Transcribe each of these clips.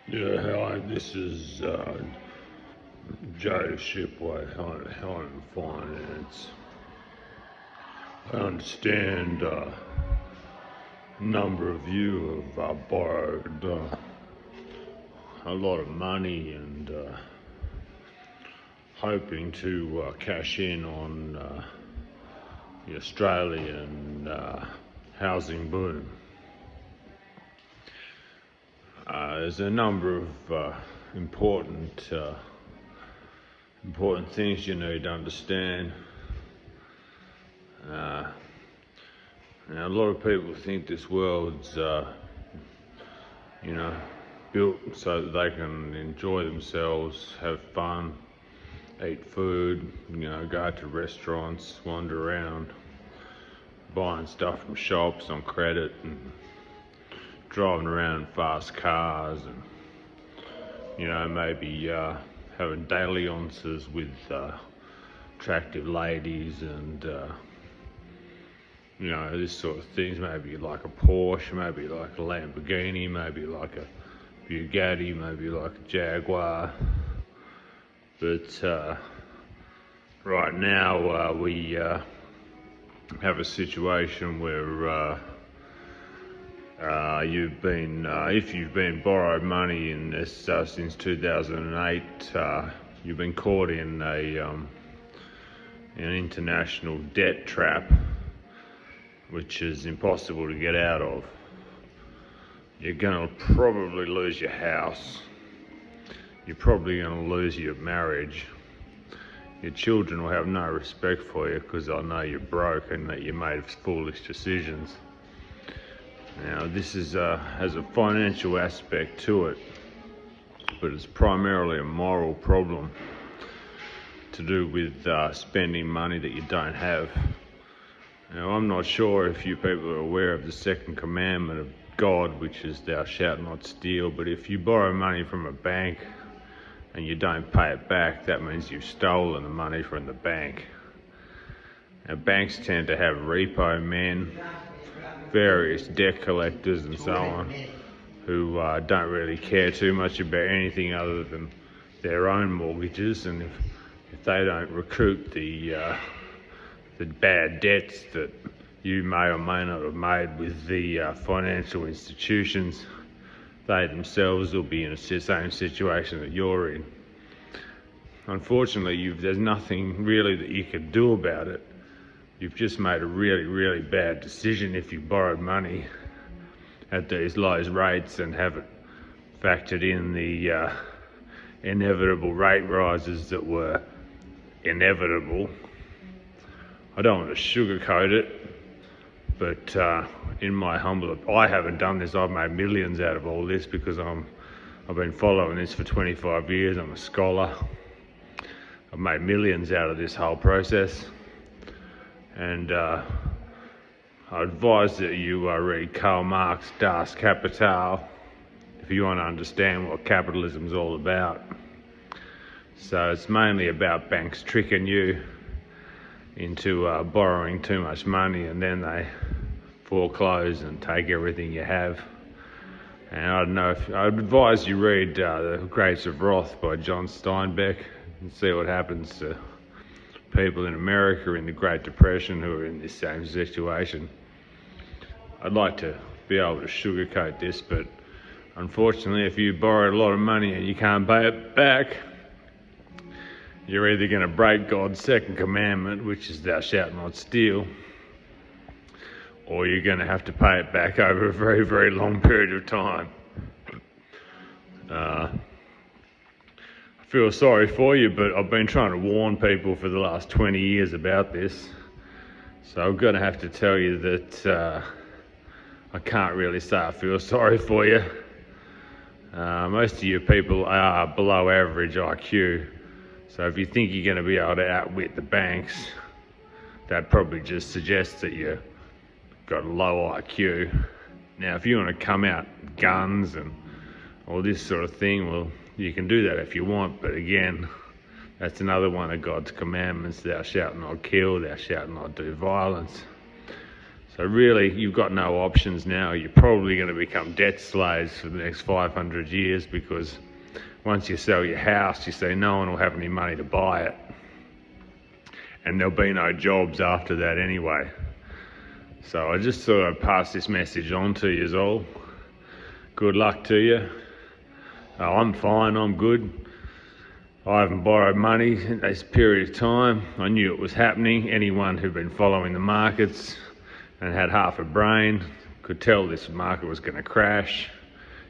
Yeah, hi, this is Joe Shipway, Home Finance. I understand a number of you have borrowed a lot of money and hoping to cash in on the Australian housing boom. There's a number of important things you need to understand. Now, a lot of people think this world's, built so that they can enjoy themselves, have fun, eat food, go to restaurants, wander around, buying stuff from shops on credit and driving around in fast cars and, maybe having dalliances with attractive ladies and, this sort of things. Maybe like a Porsche, maybe like a Lamborghini, maybe like a Bugatti, maybe like a Jaguar. But right now we have a situation where if you've been borrowed money in this since 2008, you've been caught in an international debt trap, which is impossible to get out of. You're going to probably lose your house. You're probably going to lose your marriage. Your children will have no respect for you because they'll know you're broke and that you made foolish decisions. Now, this has a financial aspect to it, but it's primarily a moral problem to do with spending money that you don't have. Now, I'm not sure if you people are aware of the second commandment of God, which is thou shalt not steal, but if you borrow money from a bank and you don't pay it back, that means you've stolen the money from the bank. Now, banks tend to have repo men, various debt collectors and so on, who don't really care too much about anything other than their own mortgages, and if they don't recoup the bad debts that you may or may not have made with the financial institutions, they themselves will be in the same situation that you're in. Unfortunately, there's nothing really that you can do about it. You've just made a really, really bad decision if you borrowed money at these low rates and haven't factored in the inevitable rate rises that were inevitable. I don't want to sugarcoat it, but in my humble, I haven't done this. I've made millions out of all this because I've been following this for 25 years. I'm a scholar. I've made millions out of this whole process. And I advise that you read Karl Marx, Das Kapital, if you want to understand what capitalism's all about. So it's mainly about banks tricking you into borrowing too much money, and then they foreclose and take everything you have. And I don't know if I'd advise you read The Grapes of Wrath by John Steinbeck and see what happens to people in America in the Great Depression who are in this same situation. I'd like to be able to sugarcoat this, but unfortunately, if you borrowed a lot of money and you can't pay it back, you're either going to break God's second commandment, which is thou shalt not steal, or you're going to have to pay it back over a very, very long period of time. I feel sorry for you, but I've been trying to warn people for the last 20 years about this. So I'm going to have to tell you that I can't really say I feel sorry for you. Most of you people are below average IQ. So if you think you're going to be able to outwit the banks, that probably just suggests that you've got a low IQ. Now, if you want to come out with guns and all this sort of thing, well, you can do that if you want, but again, that's another one of God's commandments: thou shalt not kill, thou shalt not do violence. So really, you've got no options now. You're probably going to become debt slaves for the next 500 years, because once you sell your house, you say no one will have any money to buy it. And there'll be no jobs after that anyway. So I just thought I'd pass this message on to you all. Good luck to you. I'm fine, I'm good. I haven't borrowed money in this period of time. I knew it was happening. Anyone who'd been following the markets and had half a brain could tell this market was going to crash.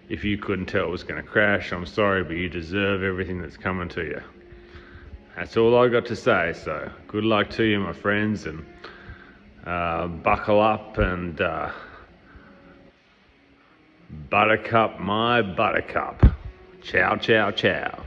If you couldn't tell it was going to crash, I'm sorry, but you deserve everything that's coming to you. That's all I got to say. So good luck to you, my friends, and buckle up and buttercup my buttercup. Ciao, ciao, ciao.